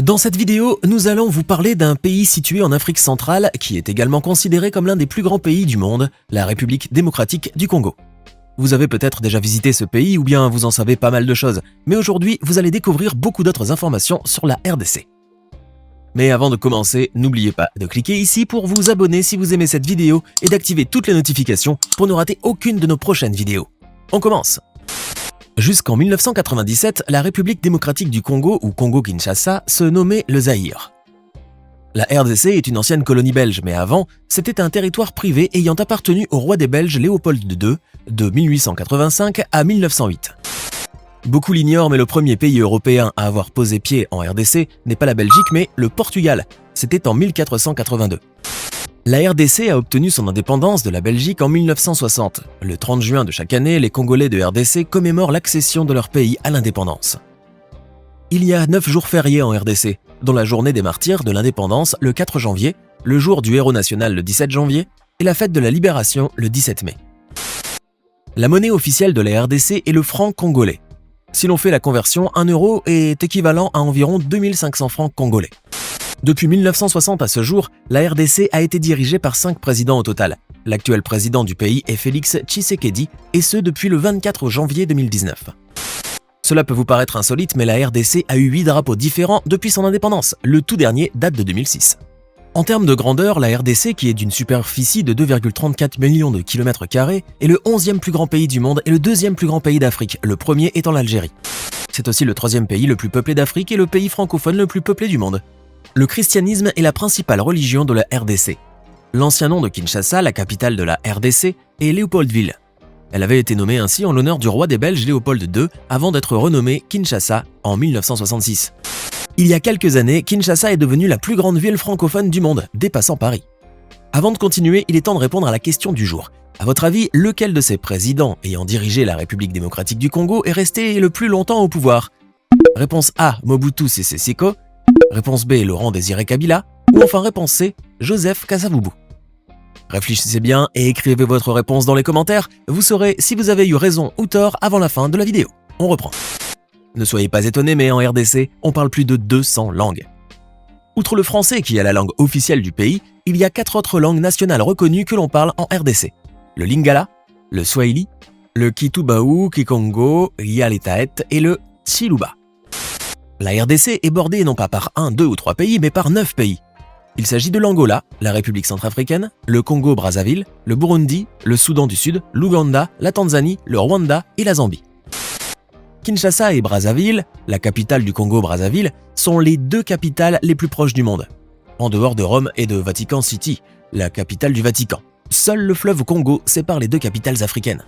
Dans cette vidéo, nous allons vous parler d'un pays situé en Afrique centrale qui est également considéré comme l'un des plus grands pays du monde, la République démocratique du Congo. Vous avez peut-être déjà visité ce pays ou bien vous en savez pas mal de choses, mais aujourd'hui vous allez découvrir beaucoup d'autres informations sur la RDC. Mais avant de commencer, n'oubliez pas de cliquer ici pour vous abonner si vous aimez cette vidéo et d'activer toutes les notifications pour ne rater aucune de nos prochaines vidéos. On commence! Jusqu'en 1997, la République démocratique du Congo ou Congo-Kinshasa se nommait le Zaïre. La RDC est une ancienne colonie belge, mais avant, c'était un territoire privé ayant appartenu au roi des Belges Léopold II de 1885 à 1908. Beaucoup l'ignorent, mais le premier pays européen à avoir posé pied en RDC n'est pas la Belgique, mais le Portugal. C'était en 1482. La RDC a obtenu son indépendance de la Belgique en 1960. Le 30 juin de chaque année, les Congolais de RDC commémorent l'accession de leur pays à l'indépendance. Il y a 9 jours fériés en RDC, dont la journée des martyrs de l'indépendance le 4 janvier, le jour du héros national le 17 janvier et la fête de la libération le 17 mai. La monnaie officielle de la RDC est le franc congolais. Si l'on fait la conversion, 1 euro est équivalent à environ 2500 francs congolais. Depuis 1960 à ce jour, la RDC a été dirigée par 5 présidents au total. L'actuel président du pays est Félix Tshisekedi, et ce depuis le 24 janvier 2019. Cela peut vous paraître insolite, mais la RDC a eu 8 drapeaux différents depuis son indépendance. Le tout dernier date de 2006. En termes de grandeur, la RDC, qui est d'une superficie de 2,34 millions de kilomètres carrés, est le 11e plus grand pays du monde et le 2e plus grand pays d'Afrique, le premier étant l'Algérie. C'est aussi le 3e pays le plus peuplé d'Afrique et le pays francophone le plus peuplé du monde. Le christianisme est la principale religion de la RDC. L'ancien nom de Kinshasa, la capitale de la RDC, est Léopoldville. Elle avait été nommée ainsi en l'honneur du roi des Belges Léopold II avant d'être renommée Kinshasa en 1966. Il y a quelques années, Kinshasa est devenue la plus grande ville francophone du monde, dépassant Paris. Avant de continuer, il est temps de répondre à la question du jour. À votre avis, lequel de ces présidents ayant dirigé la République démocratique du Congo est resté le plus longtemps au pouvoir? Réponse A, Mobutu Sese Seko. Réponse B, Laurent Désiré Kabila. Ou enfin réponse C, Joseph Kasavubu. Réfléchissez bien et écrivez votre réponse dans les commentaires. Vous saurez si vous avez eu raison ou tort avant la fin de la vidéo. On reprend. Ne soyez pas étonnés, mais en RDC, on parle plus de 200 langues. Outre le français qui est la langue officielle du pays, il y a 4 autres langues nationales reconnues que l'on parle en RDC. Le Lingala, le Swahili, le Kitubaou, Kikongo, Yaletaet et le Tshiluba. La RDC est bordée non pas par 1, 2 ou 3 pays, mais par 9 pays. Il s'agit de l'Angola, la République centrafricaine, le Congo-Brazzaville, le Burundi, le Soudan du Sud, l'Ouganda, la Tanzanie, le Rwanda et la Zambie. Kinshasa et Brazzaville, la capitale du Congo-Brazzaville, sont les 2 capitales les plus proches du monde. En dehors de Rome et de Vatican City, la capitale du Vatican. Seul le fleuve Congo sépare les 2 capitales africaines.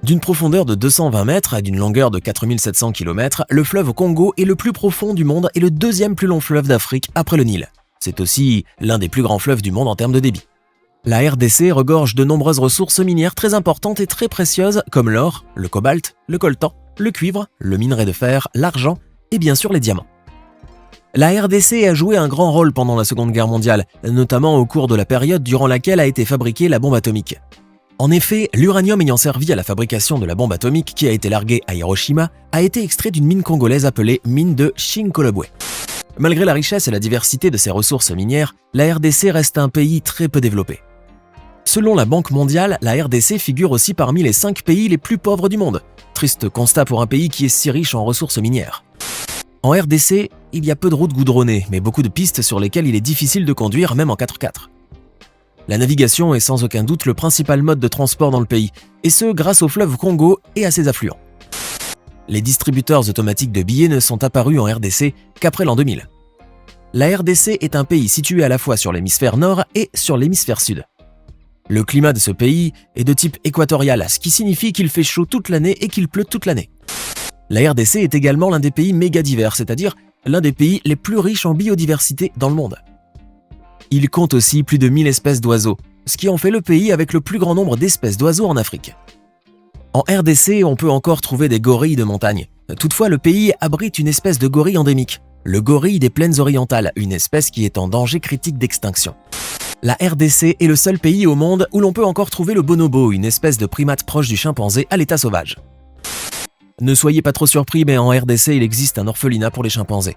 D'une profondeur de 220 mètres et d'une longueur de 4700 km, le fleuve Congo est le plus profond du monde et le 2e plus long fleuve d'Afrique après le Nil. C'est aussi l'un des plus grands fleuves du monde en termes de débit. La RDC regorge de nombreuses ressources minières très importantes et très précieuses comme l'or, le cobalt, le coltan, le cuivre, le minerai de fer, l'argent et bien sûr les diamants. La RDC a joué un grand rôle pendant la Seconde Guerre mondiale, notamment au cours de la période durant laquelle a été fabriquée la bombe atomique. En effet, l'uranium ayant servi à la fabrication de la bombe atomique qui a été larguée à Hiroshima a été extrait d'une mine congolaise appelée mine de Chinkolobwe. Malgré la richesse et la diversité de ses ressources minières, la RDC reste un pays très peu développé. Selon la Banque mondiale, la RDC figure aussi parmi les 5 pays les plus pauvres du monde. Triste constat pour un pays qui est si riche en ressources minières. En RDC, il y a peu de routes goudronnées, mais beaucoup de pistes sur lesquelles il est difficile de conduire, même en 4x4. La navigation est sans aucun doute le principal mode de transport dans le pays, et ce grâce au fleuve Congo et à ses affluents. Les distributeurs automatiques de billets ne sont apparus en RDC qu'après l'an 2000. La RDC est un pays situé à la fois sur l'hémisphère nord et sur l'hémisphère sud. Le climat de ce pays est de type équatorial, ce qui signifie qu'il fait chaud toute l'année et qu'il pleut toute l'année. La RDC est également l'un des pays mégadivers, c'est-à-dire l'un des pays les plus riches en biodiversité dans le monde. Il compte aussi plus de 1000 espèces d'oiseaux, ce qui en fait le pays avec le plus grand nombre d'espèces d'oiseaux en Afrique. En RDC, on peut encore trouver des gorilles de montagne. Toutefois, le pays abrite une espèce de gorille endémique, le gorille des plaines orientales, une espèce qui est en danger critique d'extinction. La RDC est le seul pays au monde où l'on peut encore trouver le bonobo, une espèce de primate proche du chimpanzé à l'état sauvage. Ne soyez pas trop surpris, mais en RDC, il existe un orphelinat pour les chimpanzés.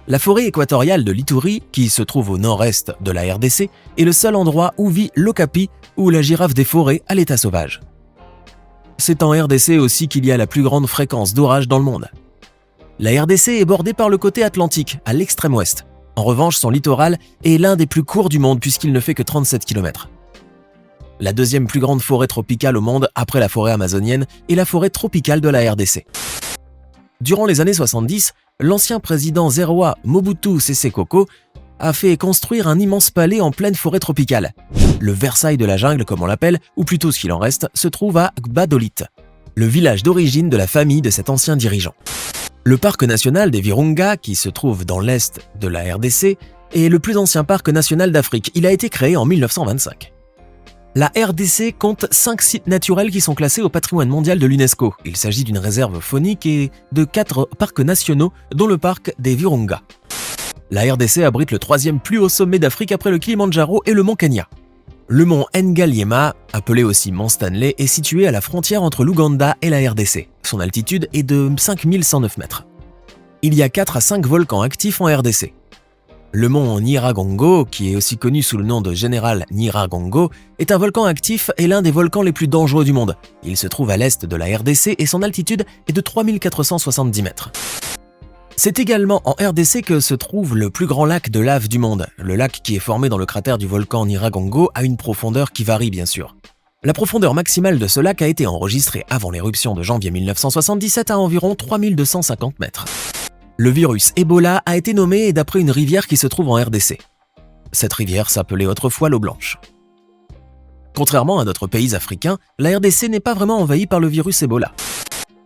La forêt équatoriale de l'Ituri, qui se trouve au nord-est de la RDC, est le seul endroit où vit l'okapi, ou la girafe des forêts à l'état sauvage. C'est en RDC aussi qu'il y a la plus grande fréquence d'orages dans le monde. La RDC est bordée par le côté atlantique, à l'extrême ouest. En revanche, son littoral est l'un des plus courts du monde puisqu'il ne fait que 37 km. La deuxième plus grande forêt tropicale au monde, après la forêt amazonienne, est la forêt tropicale de la RDC. Durant les années 70, l'ancien président zaïrois Mobutu Sese Seko a fait construire un immense palais en pleine forêt tropicale. Le Versailles de la jungle, comme on l'appelle, ou plutôt ce qu'il en reste, se trouve à Gbadolit, le village d'origine de la famille de cet ancien dirigeant. Le parc national des Virunga, qui se trouve dans l'est de la RDC, est le plus ancien parc national d'Afrique. Il a été créé en 1925. La RDC compte 5 sites naturels qui sont classés au patrimoine mondial de l'UNESCO. Il s'agit d'une réserve faunique et de 4 parcs nationaux, dont le parc des Virunga. La RDC abrite le 3e plus haut sommet d'Afrique après le Kilimandjaro et le mont Kenya. Le mont Ngaliema, appelé aussi mont Stanley, est situé à la frontière entre l'Ouganda et la RDC. Son altitude est de 5109 mètres. Il y a 4 à 5 volcans actifs en RDC. Le mont Nyiragongo, qui est aussi connu sous le nom de Général Nyiragongo, est un volcan actif et l'un des volcans les plus dangereux du monde. Il se trouve à l'est de la RDC et son altitude est de 3470 mètres. C'est également en RDC que se trouve le plus grand lac de lave du monde. Le lac qui est formé dans le cratère du volcan Nyiragongo a une profondeur qui varie bien sûr. La profondeur maximale de ce lac a été enregistrée avant l'éruption de janvier 1977 à environ 3250 mètres. Le virus Ebola a été nommé d'après une rivière qui se trouve en RDC. Cette rivière s'appelait autrefois l'eau blanche. Contrairement à d'autres pays africains, la RDC n'est pas vraiment envahie par le virus Ebola.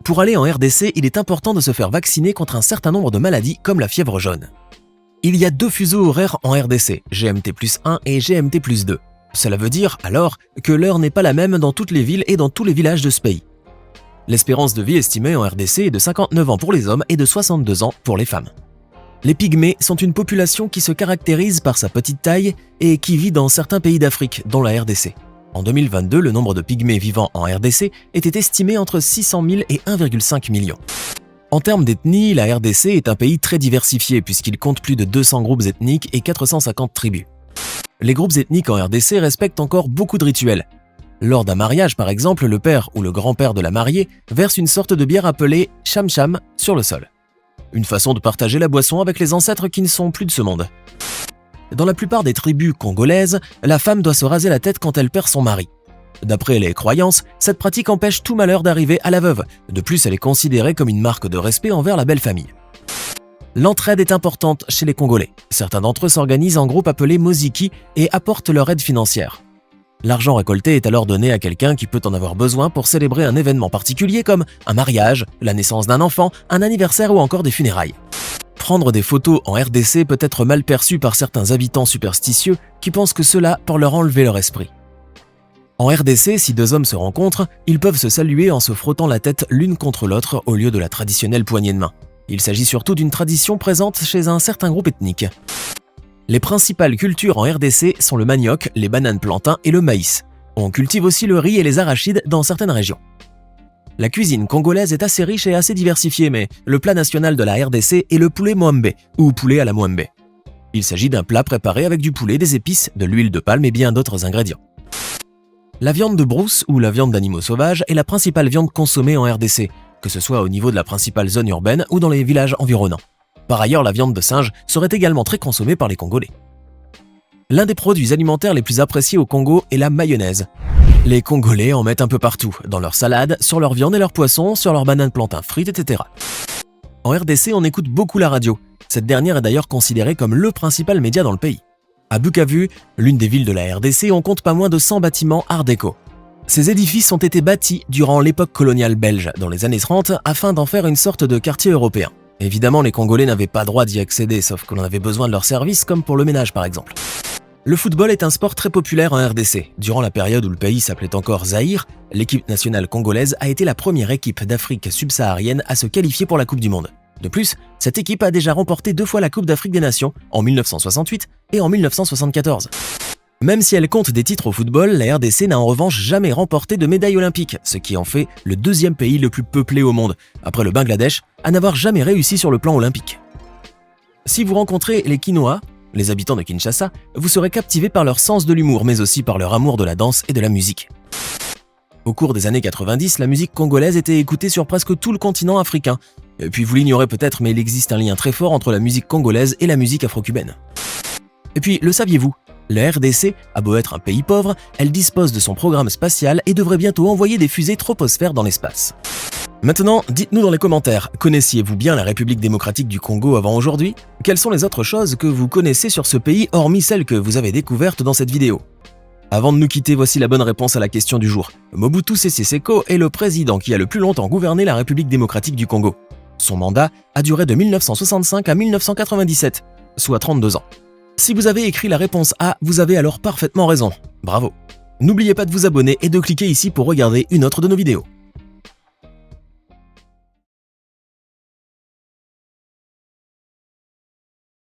Pour aller en RDC, il est important de se faire vacciner contre un certain nombre de maladies comme la fièvre jaune. Il y a 2 fuseaux horaires en RDC, GMT+1 et GMT+2. Cela veut dire alors que l'heure n'est pas la même dans toutes les villes et dans tous les villages de ce pays. L'espérance de vie estimée en RDC est de 59 ans pour les hommes et de 62 ans pour les femmes. Les pygmées sont une population qui se caractérise par sa petite taille et qui vit dans certains pays d'Afrique, dont la RDC. En 2022, le nombre de pygmées vivant en RDC était estimé entre 600 000 et 1,5 million. En termes d'ethnie, la RDC est un pays très diversifié puisqu'il compte plus de 200 groupes ethniques et 450 tribus. Les groupes ethniques en RDC respectent encore beaucoup de rituels. Lors d'un mariage, par exemple, le père ou le grand-père de la mariée verse une sorte de bière appelée cham-cham sur le sol. Une façon de partager la boisson avec les ancêtres qui ne sont plus de ce monde. Dans la plupart des tribus congolaises, la femme doit se raser la tête quand elle perd son mari. D'après les croyances, cette pratique empêche tout malheur d'arriver à la veuve. De plus, elle est considérée comme une marque de respect envers la belle famille. L'entraide est importante chez les Congolais. Certains d'entre eux s'organisent en groupes appelés Moziki et apportent leur aide financière. L'argent récolté est alors donné à quelqu'un qui peut en avoir besoin pour célébrer un événement particulier comme un mariage, la naissance d'un enfant, un anniversaire ou encore des funérailles. Prendre des photos en RDC peut être mal perçu par certains habitants superstitieux qui pensent que cela peut leur enlever leur esprit. En RDC, si 2 hommes se rencontrent, ils peuvent se saluer en se frottant la tête l'une contre l'autre au lieu de la traditionnelle poignée de main. Il s'agit surtout d'une tradition présente chez un certain groupe ethnique. Les principales cultures en RDC sont le manioc, les bananes plantains et le maïs. On cultive aussi le riz et les arachides dans certaines régions. La cuisine congolaise est assez riche et assez diversifiée, mais le plat national de la RDC est le poulet mwambe, ou poulet à la mwambe. Il s'agit d'un plat préparé avec du poulet, des épices, de l'huile de palme et bien d'autres ingrédients. La viande de brousse, ou la viande d'animaux sauvages, est la principale viande consommée en RDC, que ce soit au niveau de la principale zone urbaine ou dans les villages environnants. Par ailleurs, la viande de singe serait également très consommée par les Congolais. L'un des produits alimentaires les plus appréciés au Congo est la mayonnaise. Les Congolais en mettent un peu partout, dans leurs salades, sur leur viande et leurs poissons, sur leurs bananes plantains frites, etc. En RDC, on écoute beaucoup la radio. Cette dernière est d'ailleurs considérée comme le principal média dans le pays. À Bukavu, l'une des villes de la RDC, on compte pas moins de 100 bâtiments art déco. Ces édifices ont été bâtis durant l'époque coloniale belge, dans les années 30, afin d'en faire une sorte de quartier européen. Évidemment, les Congolais n'avaient pas droit d'y accéder, sauf que l'on avait besoin de leurs services, comme pour le ménage par exemple. Le football est un sport très populaire en RDC. Durant la période où le pays s'appelait encore Zaïre, l'équipe nationale congolaise a été la première équipe d'Afrique subsaharienne à se qualifier pour la Coupe du Monde. De plus, cette équipe a déjà remporté 2 fois la Coupe d'Afrique des Nations, en 1968 et en 1974. Même si elle compte des titres au football, la RDC n'a en revanche jamais remporté de médaille olympique, ce qui en fait le 2e pays le plus peuplé au monde, après le Bangladesh, à n'avoir jamais réussi sur le plan olympique. Si vous rencontrez les Kinoa, les habitants de Kinshasa, vous serez captivé par leur sens de l'humour, mais aussi par leur amour de la danse et de la musique. Au cours des années 90, la musique congolaise était écoutée sur presque tout le continent africain. Et puis vous l'ignorez peut-être, mais il existe un lien très fort entre la musique congolaise et la musique afro-cubaine. Et puis, le saviez-vous ? La RDC a beau être un pays pauvre, elle dispose de son programme spatial et devrait bientôt envoyer des fusées troposphères dans l'espace. Maintenant, dites-nous dans les commentaires, connaissiez-vous bien la République démocratique du Congo avant aujourd'hui ? Quelles sont les autres choses que vous connaissez sur ce pays, hormis celles que vous avez découvertes dans cette vidéo ? Avant de nous quitter, voici la bonne réponse à la question du jour. Mobutu Sese Seko est le président qui a le plus longtemps gouverné la République démocratique du Congo. Son mandat a duré de 1965 à 1997, soit 32 ans. Si vous avez écrit la réponse A, vous avez alors parfaitement raison. Bravo. N'oubliez pas de vous abonner et de cliquer ici pour regarder une autre de nos vidéos.